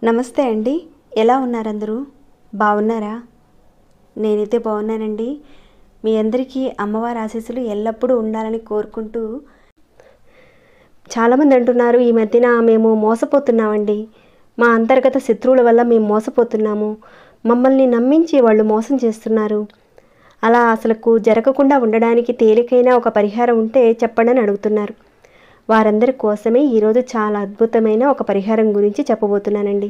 నమస్తే అండి, ఎలా ఉన్నారు అందరూ? బాగున్నారా? నేనైతే బాగున్నానండి. మీ అందరికీ అమ్మవారి ఆశీస్సులు ఎల్లప్పుడూ ఉండాలని కోరుకుంటూ, చాలామంది అంటున్నారు ఈ మధ్యన మేము మోసపోతున్నామండి, మా అంతర్గత శత్రువుల వల్ల మేము మోసపోతున్నాము, మమ్మల్ని నమ్మించి వాళ్ళు మోసం చేస్తున్నారు, అలా అసలుకు జరగకుండా ఉండడానికి తేలికైన ఒక పరిహారం ఉంటే చెప్పండి అని అడుగుతున్నారు. వారందరి కోసమే ఈరోజు చాలా అద్భుతమైన ఒక పరిహారం గురించి చెప్పబోతున్నానండి.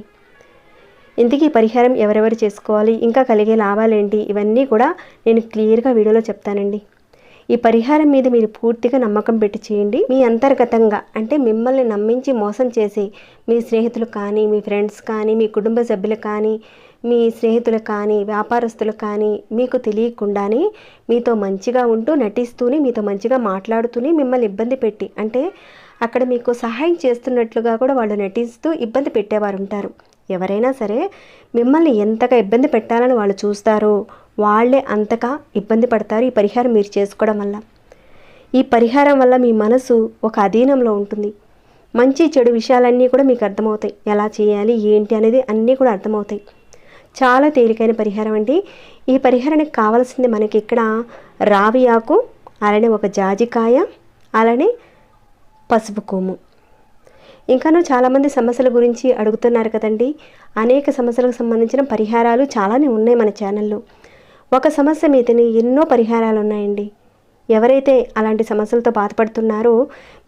ఇంతకీ పరిహారం ఎవరెవరు చేసుకోవాలి, ఇంకా కలిగే లాభాలేంటి, ఇవన్నీ కూడా నేను క్లియర్గా వీడియోలో చెప్తానండి. ఈ పరిహారం మీద మీరు పూర్తిగా నమ్మకం పెట్టి చేయండి. మీ అంతర్గతంగా అంటే మిమ్మల్ని నమ్మించి మోసం చేసే మీ స్నేహితులు కానీ, మీ ఫ్రెండ్స్ కానీ, మీ కుటుంబ సభ్యులు కానీ, మీ స్నేహితులు కానీ, వ్యాపారస్తులు కానీ, మీకు తెలియకుండానే మీతో మంచిగా ఉంటూ నటిస్తూనే మీతో మంచిగా మాట్లాడుతూనే మిమ్మల్ని ఇబ్బంది పెట్టి, అంటే అక్కడ మీకు సహాయం చేస్తున్నట్లుగా కూడా వాళ్ళు నటిస్తూ ఇబ్బంది పెట్టేవారు ఉంటారు. ఎవరైనా సరే మిమ్మల్ని ఎంతగా ఇబ్బంది పెట్టాలని వాళ్ళు చూస్తారో వాళ్ళే అంతగా ఇబ్బంది పడతారు ఈ పరిహారం మీరు చేసుకోవడం వల్ల. ఈ పరిహారం వల్ల మీ మనసు ఒక అధీనంలో ఉంటుంది. మంచి చెడు విషయాలన్నీ కూడా మీకు అర్థమవుతాయి. ఎలా చేయాలి ఏంటి అనేది అన్నీ కూడా అర్థమవుతాయి. చాలా తేలికైన పరిహారం అండి. ఈ పరిహారానికి కావాల్సింది మనకి ఇక్కడ రావి ఆకు, అలానే ఒక జాజికాయ, అలానే పసుపు కొమ్ము. ఇంకాను చాలామంది సమస్యల గురించి అడుగుతున్నారు కదండి. అనేక సమస్యలకు సంబంధించిన పరిహారాలు చాలానే ఉన్నాయి మన ఛానల్లో. ఒక సమస్య మీదనే ఎన్నో పరిహారాలు ఉన్నాయండి. ఎవరైతే అలాంటి సమస్యలతో బాధపడుతున్నారో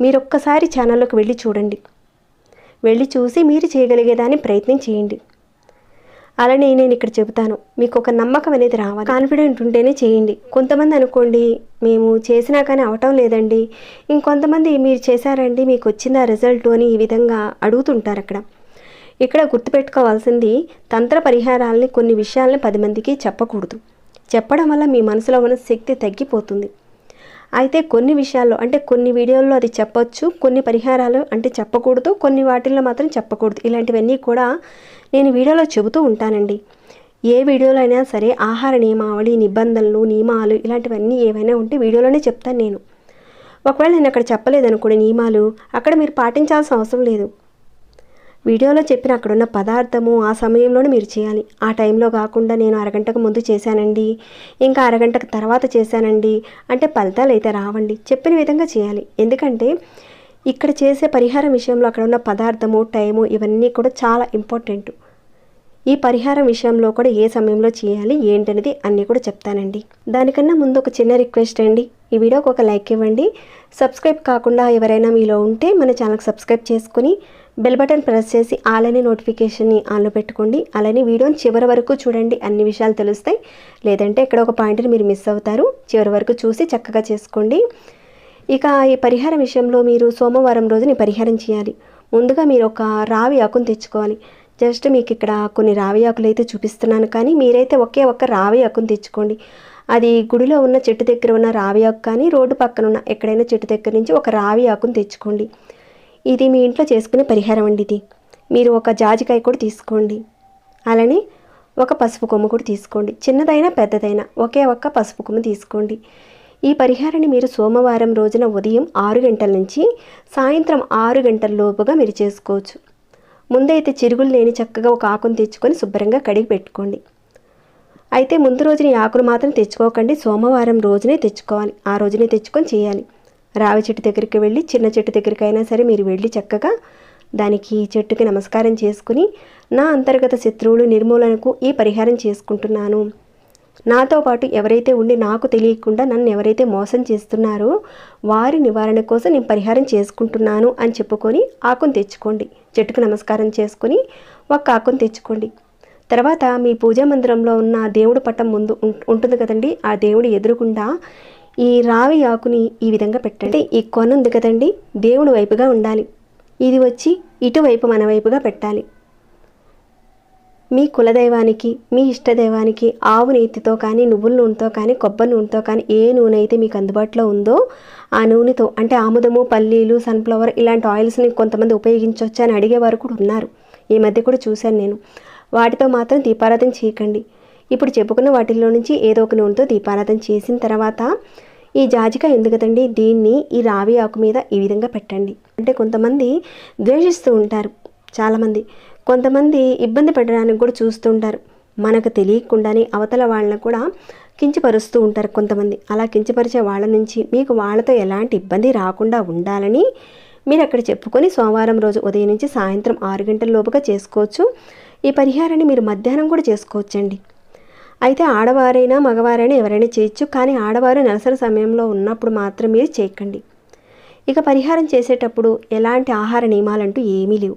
మీరు ఒక్కసారి ఛానల్లోకి వెళ్ళి చూడండి. వెళ్ళి చూసి మీరు చేయగలిగేదాన్ని ప్రయత్నం చేయండి. అలానే నేను ఇక్కడ చెబుతాను, మీకు ఒక నమ్మకం అనేది రావాలి. కాన్ఫిడెంట్ ఉంటేనే చేయండి. కొంతమంది అనుకోండి మేము చేసినా కానీ అవటం లేదండి, ఇంకొంతమంది మీరు చేశారండి మీకు వచ్చిందా రిజల్ట్ అని ఈ విధంగా అడుగుతుంటారు. ఇక్కడ గుర్తుపెట్టుకోవాల్సింది, తంత్ర పరిహారాలని కొన్ని విషయాలని 10 మందికి చెప్పకూడదు. చెప్పడం వల్ల మీ మనసులో ఉన్న శక్తి తగ్గిపోతుంది. అయితే కొన్ని విషయాల్లో అంటే కొన్ని వీడియోల్లో అది చెప్పొచ్చు, కొన్ని పరిహారాలు అంటే చెప్పకూడదు, కొన్ని వాటిల్లో మాత్రం చెప్పకూడదు. ఇలాంటివన్నీ కూడా నేను వీడియోలో చెబుతూ ఉంటానండి. ఏ వీడియోలో అయినా సరే ఆహార నియమావళి, నిబంధనలు, నియమాలు ఇలాంటివన్నీ ఏవైనా ఉంటే వీడియోలోనే చెప్తాను నేను. ఒకవేళ నేను అక్కడ చెప్పలేదనుకోండి నియమాలు, అక్కడ మీరు పాటించాల్సిన అవసరం లేదు. వీడియోలో చెప్పిన అక్కడున్న పదార్థము ఆ సమయంలోనే మీరు చేయాలి. ఆ టైంలో కాకుండా నేను అరగంటకు ముందు చేశానండి, ఇంకా అరగంటకు తర్వాత చేశానండి అంటే ఫలితాలు అయితే రావండి. చెప్పిన విధంగా చేయాలి. ఎందుకంటే ఇక్కడ చేసే పరిహారం విషయంలో అక్కడ ఉన్న పదార్థము, టైము ఇవన్నీ కూడా చాలా ఇంపార్టెంట్. ఈ పరిహారం విషయంలో కూడా ఏ సమయంలో చేయాలి ఏంటనేది అన్నీ కూడా చెప్తానండి. దానికన్నా ముందు ఒక చిన్న రిక్వెస్ట్ అండి, ఈ వీడియోకి ఒక లైక్ ఇవ్వండి. సబ్స్క్రైబ్ కాకుండా ఎవరైనా మీలో ఉంటే మన ఛానల్కి సబ్స్క్రైబ్ చేసుకుని బెల్ బటన్ ప్రెస్ చేసి ఆలనే నోటిఫికేషన్ని ఆన్లో పెట్టుకోండి. అలానే వీడియోని చివరి వరకు చూడండి, అన్ని విషయాలు తెలుస్తాయి. లేదంటే ఇక్కడ ఒక పాయింట్ని మీరు మిస్ అవుతారు. చివరి వరకు చూసి చక్కగా చేసుకోండి. ఇక ఈ పరిహారం విషయంలో మీరు సోమవారం రోజున ఈ పరిహారం చేయాలి. ముందుగా మీరు ఒక రావి ఆకును తెచ్చుకోవాలి. జస్ట్ మీకు ఇక్కడ కొన్ని రావి ఆకులు అయితే చూపిస్తున్నాను, కానీ మీరైతే ఒకే ఒక్క రావి ఆకును తెచ్చుకోండి. అది గుడిలో ఉన్న చెట్టు దగ్గర ఉన్న రావి ఆకు కానీ రోడ్డు పక్కన ఉన్న ఎక్కడైనా చెట్టు దగ్గర నుంచి ఒక రావి ఆకును తెచ్చుకోండి. ఇది మీ ఇంట్లో చేసుకునే పరిహారం అండి. ఇది మీరు ఒక జాజికాయ కూడా తీసుకోండి. అలానే ఒక పసుపు కొమ్ము కూడా తీసుకోండి. చిన్నదైనా పెద్దదైనా ఒకే ఒక్క పసుపు కొమ్ము తీసుకోండి. ఈ పరిహారాన్ని మీరు సోమవారం రోజున ఉదయం 6 గంటల నుంచి సాయంత్రం 6 గంటల లోపుగా మీరు చేసుకోవచ్చు. ముందైతే చిరుగులు లేని చక్కగా ఒక ఆకును తెచ్చుకొని శుభ్రంగా కడిగి పెట్టుకోండి. అయితే ముందు రోజున ఈ ఆకును మాత్రం తెచ్చుకోకండి, సోమవారం రోజునే తెచ్చుకోవాలి. ఆ రోజునే తెచ్చుకొని చేయాలి. రావి చెట్టు దగ్గరికి వెళ్ళి, చిన్న చెట్టు దగ్గరికి అయినా సరే మీరు వెళ్ళి చక్కగా దానికి చెట్టుకి నమస్కారం చేసుకుని, నా అంతర్గత శత్రువులు నిర్మూలనకు ఈ పరిహారం చేసుకుంటున్నాను, నాతో పాటు ఎవరైతే ఉండి నాకు తెలియకుండా నన్ను ఎవరైతే మోసం చేస్తున్నారో వారి నివారణ కోసం నేను పరిహారం చేసుకుంటున్నాను అని చెప్పుకొని ఆకును తెచ్చుకోండి. చెట్టుకు నమస్కారం చేసుకొని ఒక ఆకును తెచ్చుకోండి. తర్వాత మీ పూజా మందిరంలో ఉన్న దేవుడి పటం ముందు ఉంటుంది కదండి, ఆ దేవుడి ఎదురుగుండా ఈ రావి ఆకుని ఈ విధంగా పెట్టండి. ఈ కొన ఉంది కదండి, దేవుడి వైపుగా ఉండాలి. ఇది వచ్చి ఇటువైపు మన వైపుగా పెట్టాలి. మీ కులదైవానికి, మీ ఇష్టదైవానికి ఆవు నేతితో కానీ, నువ్వుల నూనెతో కానీ, కొబ్బరి నూనెతో కానీ ఏ నూనె అయితే మీకు అందుబాటులో ఉందో ఆ నూనెతో, అంటే ఆముదము, పల్లీలు, సన్ఫ్లవర్ ఇలాంటి ఆయిల్స్ని కొంతమంది ఉపయోగించవచ్చు అని అడిగేవారు కూడా ఉన్నారు. ఈ మధ్య కూడా చూశాను నేను. వాటితో మాత్రం దీపారాధన చేయకండి. ఇప్పుడు చెప్పుకున్న వాటిల్లో నుంచి ఏదో ఒక నూనెతో దీపారాధన చేసిన తర్వాత ఈ జాజికాయ ఉంది కదండి, దీన్ని ఈ రావి ఆకు మీద ఈ విధంగా పెట్టండి. అంటే కొంతమంది ద్వేషిస్తూ ఉంటారు, చాలామంది కొంతమంది ఇబ్బంది పెట్టడానికి కూడా చూస్తూ ఉంటారు. మనకు తెలియకుండానే అవతల వాళ్ళని కూడా కించపరుస్తూ ఉంటారు కొంతమంది. అలా కించపరిచే వాళ్ళ నుంచి మీకు వాళ్ళతో ఎలాంటి ఇబ్బంది రాకుండా ఉండాలని మీరు అక్కడ చెప్పుకొని సోమవారం రోజు ఉదయం నుంచి సాయంత్రం 6 గంటల లోపుగా చేసుకోవచ్చు. ఈ పరిహారాన్ని మీరు మధ్యాహ్నం కూడా చేసుకోవచ్చండి. అయితే ఆడవారైనా మగవారైనా ఎవరైనా చేయొచ్చు, కానీ ఆడవారు నెలసరి సమయంలో ఉన్నప్పుడు మాత్రం మీరు చేయకండి. ఇక పరిహారం చేసేటప్పుడు ఎలాంటి ఆహార నియమాలంటూ ఏమీ లేవు.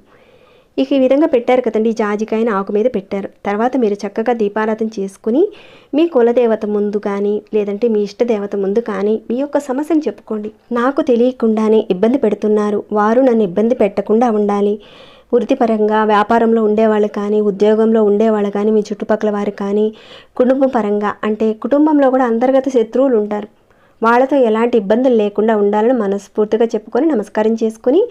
ఇక ఈ విధంగా పెట్టారు కదండి, జాజికాయని ఆకు మీద పెట్టారు. తర్వాత మీరు చక్కగా దీపారాధన చేసుకుని మీ కులదేవత ముందు కానీ లేదంటే మీ ఇష్టదేవత ముందు కానీ మీ యొక్క సమస్యను చెప్పుకోండి. నాకు తెలియకుండానే ఇబ్బంది పెడుతున్నారు, వారు నన్ను ఇబ్బంది పెట్టకుండా ఉండాలి. వృత్తిపరంగా వ్యాపారంలో ఉండేవాళ్ళు కానీ ఉద్యోగంలో ఉండేవాళ్ళు కానీ మీ చుట్టుపక్కల వారు కానీ కుటుంబం పరంగా అంటే కుటుంబంలో కూడా అంతర్గత శత్రువులు ఉంటారు, వాళ్ళతో ఎలాంటి ఇబ్బందులు లేకుండా ఉండాలని మనస్ఫూర్తిగా చెప్పుకొని నమస్కారం చేసుకొని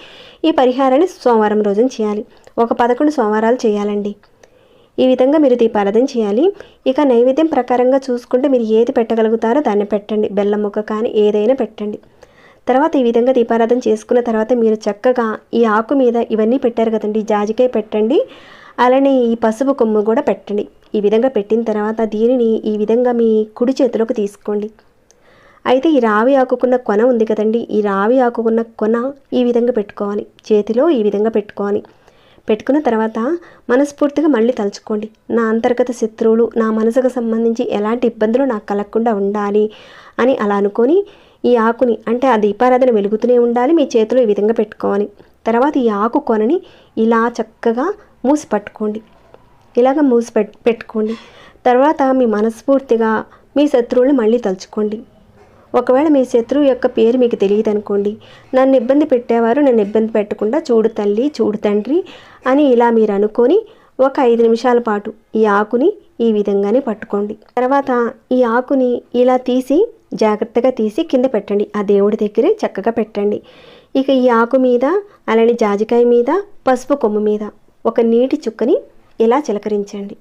ఈ పరిహారాన్ని సోమవారం రోజున చేయాలి. ఒక 11 సోమవారాలు చేయాలండి. ఈ విధంగా మీరు దీపారాధన చేయాలి. ఇక నైవేద్యం ప్రకారంగా చూసుకుంటే మీరు ఏది పెట్టగలుగుతారో దాన్ని పెట్టండి. బెల్లం ముక్క కానీ ఏదైనా పెట్టండి. తర్వాత ఈ విధంగా దీపారాధన చేసుకున్న తర్వాత మీరు చక్కగా ఈ ఆకు మీద ఇవన్నీ పెట్టారు కదండి, జాజికాయ పెట్టండి, అలానే ఈ పసుపు కొమ్ము కూడా పెట్టండి. ఈ విధంగా పెట్టిన తర్వాత దీనిని ఈ విధంగా మీ కుడి చేతిలోకి తీసుకోండి. అయితే ఈ రావి ఆకుకున్న కొన ఉంది కదండి, ఈ రావి ఆకుకున్న కొన ఈ విధంగా పెట్టుకోవాలి, చేతిలో ఈ విధంగా పెట్టుకోవాలి. పెట్టుకున్న తర్వాత మనస్ఫూర్తిగా మళ్ళీ తలుచుకోండి, నా అంతర్గత శత్రువులు నా మనసుకు సంబంధించి ఎలాంటి ఇబ్బందులు నాకు కలగకుండా ఉండాలి అని అలా అనుకొని ఈ ఆకుని అంటే ఆ దీపారాధన వెలుగుతూనే ఉండాలి, మీ చేతిలో ఈ విధంగా పెట్టుకోవాలి. తర్వాత ఈ ఆకు కొనని ఇలా చక్కగా మూసి పట్టుకోండి, ఇలాగ మూసి పెట్టుకోండి. తర్వాత మీ మనస్ఫూర్తిగా మీ శత్రువుని మళ్ళీ తలుచుకోండి. ఒకవేళ మీ శత్రువు యొక్క పేరు మీకు తెలియదు అనుకోండి, నన్ను ఇబ్బంది పెట్టేవారు నన్ను ఇబ్బంది పెట్టకుండా చూడు తల్లి చూడు తండ్రి అని ఇలా మీరు అనుకొని ఒక 5 నిమిషాల పాటు ఈ ఆకుని ఈ విధంగానే పట్టుకోండి. తర్వాత ఈ ఆకుని ఇలా తీసి జాగ్రత్తగా తీసి కింద పెట్టండి, ఆ దేవుడి దగ్గరే చక్కగా పెట్టండి. ఇక ఈ ఆకు మీద అలానే జాజికాయ మీద పసుపు కొమ్ము మీద ఒక నీటి చుక్కని ఇలా చిలకరించండి.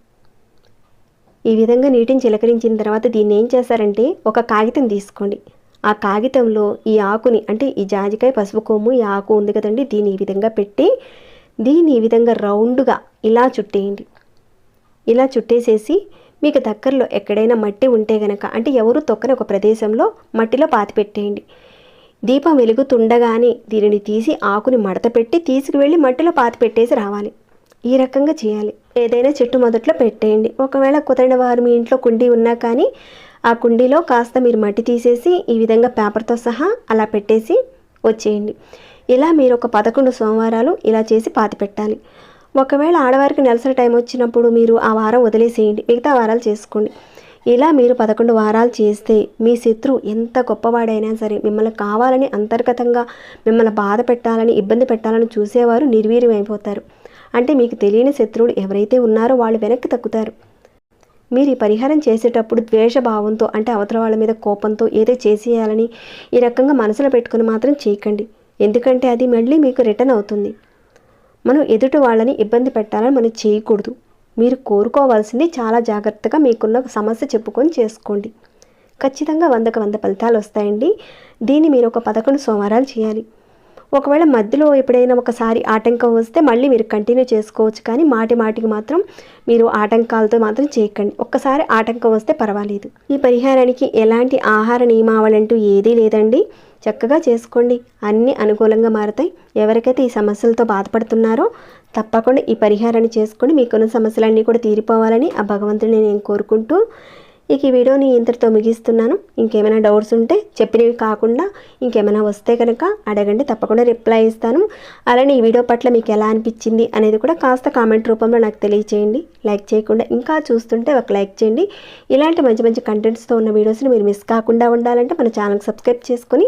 ఈ విధంగా నీటిని చిలకరించిన తర్వాత దీన్ని ఏం చేస్తారంటే ఒక కాగితం తీసుకోండి. ఆ కాగితంలో ఈ ఆకుని అంటే ఈ జాజికాయ పసుపు కొమ్ము ఈ ఆకు ఉంది కదండి, దీన్ని ఈ విధంగా పెట్టి దీన్ని ఈ విధంగా రౌండ్గా ఇలా చుట్టేయండి. ఇలా చుట్టేసేసి మీకు దగ్గరలో ఎక్కడైనా మట్టి ఉంటే గనక అంటే ఎవరు తొక్కని ఒక ప్రదేశంలో మట్టిలో పాతి పెట్టేయండి. దీపం వెలుగుతుండగానే దీనిని తీసి ఆకుని మడత పెట్టి తీసుకువెళ్ళి మట్టిలో పాతి పెట్టేసి రావాలి. ఈ రకంగా చేయాలి. ఏదైనా చెట్టు మొదట్లో పెట్టేయండి. ఒకవేళ కుదరని వారు మీ ఇంట్లో కుండీ ఉన్నా కానీ ఆ కుండీలో కాస్త మీరు మట్టి తీసేసి ఈ విధంగా పేపర్తో సహా అలా పెట్టేసి వచ్చేయండి. ఇలా మీరు ఒక 11 సోమవారాలు ఇలా చేసి పాతి పెట్టాలి. ఒకవేళ ఆడవారికి నెలసరి టైం వచ్చినప్పుడు మీరు ఆ వారం వదిలేసేయండి, మిగతా వారాలు చేసుకోండి. ఇలా మీరు 11 వారాలు చేస్తే మీ శత్రువు ఎంత గొప్పవాడైనా సరే మిమ్మల్ని కావాలని అంతర్గతంగా మిమ్మల్ని బాధ పెట్టాలని ఇబ్బంది పెట్టాలని చూసేవారు నిర్వీర్యం అయిపోతారు. అంటే మీకు తెలియని శత్రువులు ఎవరైతే ఉన్నారో వాళ్ళు వెనక్కి తగ్గుతారు. మీరు ఈ పరిహారం చేసేటప్పుడు ద్వేషభావంతో అంటే అవతల వాళ్ళ మీద కోపంతో ఏదో చేసేయాలని ఈ రకంగా మనసులో పెట్టుకుని మాత్రం చేయకండి. ఎందుకంటే అది మళ్ళీ మీకు రిటర్న్ అవుతుంది. మనం ఎదుటి వాళ్ళని ఇబ్బంది పెట్టాలని మనం చేయకూడదు. మీరు కోరుకోవాల్సింది చాలా జాగ్రత్తగా మీకున్న సమస్య చెప్పుకొని చేసుకోండి. ఖచ్చితంగా 100కి 100 ఫలితాలు వస్తాయండి. దీన్ని మీరు ఒక 11 సోమవారాలు చేయాలి. ఒకవేళ మధ్యలో ఎప్పుడైనా ఒకసారి ఆటంకం వస్తే మళ్ళీ మీరు కంటిన్యూ చేసుకోవచ్చు, కానీ మాటికి మాత్రం మీరు ఆటంకాలతో మాత్రం చేయకండి. ఒక్కసారి ఆటంకం వస్తే పర్వాలేదు. ఈ పరిహారానికి ఎలాంటి ఆహార నియమావళంటూ ఏదీ లేదండి. చక్కగా చేసుకోండి, అన్నీ అనుకూలంగా మారుతాయి. ఎవరికైతే ఈ సమస్యలతో బాధపడుతున్నారో తప్పకుండా ఈ పరిహారాన్ని చేసుకొని మీకున్న సమస్యలన్నీ కూడా తీరిపోవాలని ఆ భగవంతుడిని నేను కోరుకుంటూ ఇక ఈ వీడియోని ఇంతటితో ముగిస్తున్నాను. ఇంకేమైనా డౌట్స్ ఉంటే చెప్పినవి కాకుండా ఇంకేమైనా వస్తే కనుక అడగండి, తప్పకుండా రిప్లై ఇస్తాను. అలానే ఈ వీడియో పట్ల మీకు ఎలా అనిపించింది అనేది కూడా కాస్త కామెంట్ రూపంలో నాకు తెలియచేయండి. లైక్ చేయకుండా ఇంకా చూస్తుంటే ఒక లైక్ చేయండి. ఇలాంటి మంచి కంటెంట్స్తో ఉన్న వీడియోస్ని మీరు మిస్ కాకుండా ఉండాలంటే మన ఛానల్కి సబ్స్క్రైబ్ చేసుకొని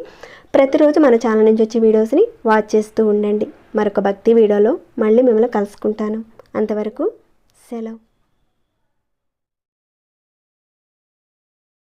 ప్రతిరోజు మన ఛానల్ నుంచి వచ్చే వీడియోస్ని వాచ్ చేస్తూ ఉండండి. మరొక భక్తి వీడియోలో మళ్ళీ మిమ్మల్ని కలుసుకుంటాను. అంతవరకు సెలవు.